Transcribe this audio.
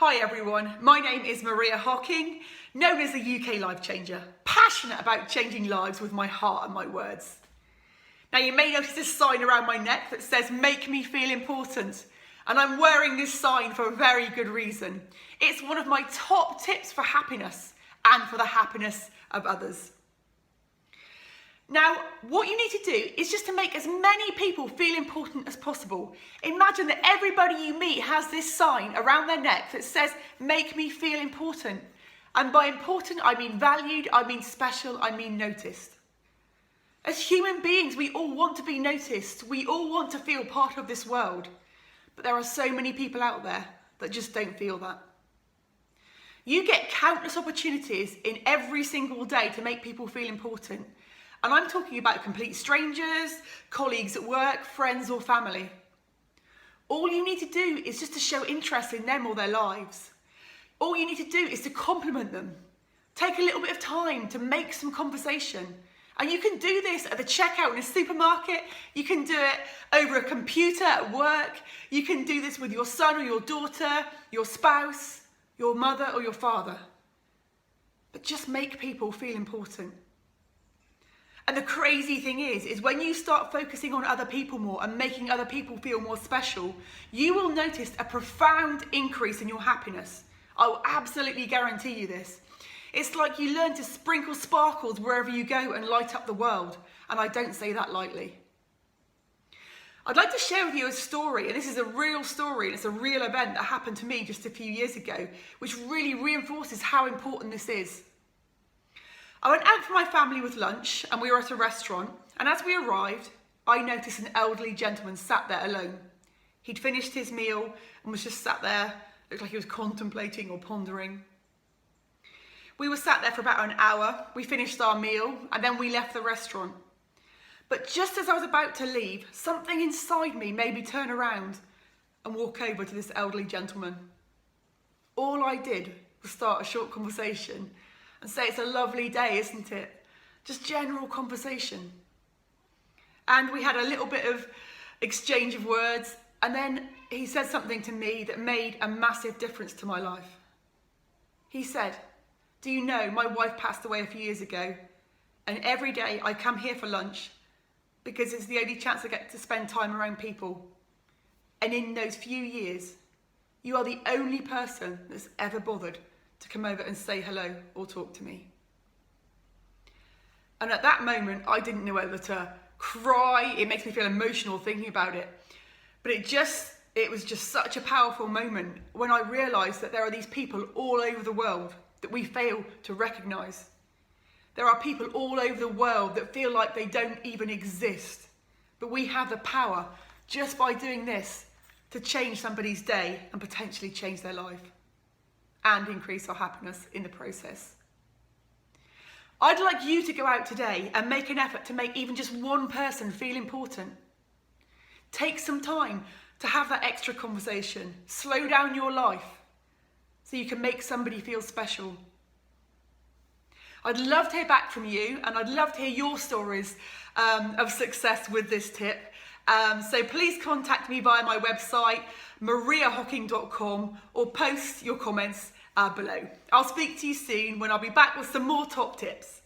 Hi everyone, my name is Maria Hocking, known as the UK Life Changer, passionate about changing lives with my heart and my words. Now you may notice this sign around my neck that says "Make me feel important," and I'm wearing this sign for a very good reason. It's one of my top tips for happiness and for the happiness of others. Now, what you need to do is just to make as many people feel important as possible. Imagine that everybody you meet has this sign around their neck that says, "Make me feel important." And by important, I mean valued, I mean special, I mean noticed. As human beings, we all want to be noticed. We all want to feel part of this world. But there are so many people out there that just don't feel that. You get countless opportunities in every single day to make people feel important. And I'm talking about complete strangers, colleagues at work, friends or family. All you need to do is just to show interest in them or their lives. All you need to do is to compliment them. Take a little bit of time to make some conversation. And you can do this at the checkout in a supermarket. You can do it over a computer at work. You can do this with your son or your daughter, your spouse, your mother or your father. But just make people feel important. And the crazy thing is when you start focusing on other people more and making other people feel more special, you will notice a profound increase in your happiness. I will absolutely guarantee you this. It's like you learn to sprinkle sparkles wherever you go and light up the world. And I don't say that lightly. I'd like to share with you a story, and this is a real story, and it's a real event that happened to me just a few years ago, which really reinforces how important this is. I went out for my family with lunch and we were at a restaurant, and as we arrived, I noticed an elderly gentleman sat there alone. He'd finished his meal and was just sat there, looked like he was contemplating or pondering. We were sat there for about an hour, we finished our meal and then we left the restaurant. But just as I was about to leave, something inside me made me turn around and walk over to this elderly gentleman. All I did was start a short conversation and say, "It's a lovely day, isn't it?" Just general conversation. And we had a little bit of exchange of words, and then he said something to me that made a massive difference to my life. He said, "Do you know, my wife passed away a few years ago, and every day I come here for lunch because it's the only chance I get to spend time around people. And in those few years, you are the only person that's ever bothered to come over and say hello or talk to me." And at that moment, I didn't know whether to cry. It makes me feel emotional thinking about it. But it was just such a powerful moment when I realised that there are these people all over the world that we fail to recognise. There are people all over the world that feel like they don't even exist. But we have the power, just by doing this, to change somebody's day and potentially change their life, and increase our happiness in the process. I'd like you to go out today and make an effort to make even just one person feel important. Take some time to have that extra conversation. Slow down your life so you can make somebody feel special. I'd love to hear back from you, and I'd love to hear your stories of success with this tip. So please contact me via my website, mariahocking.com, or post your comments below. I'll speak to you soon when I'll be back with some more top tips.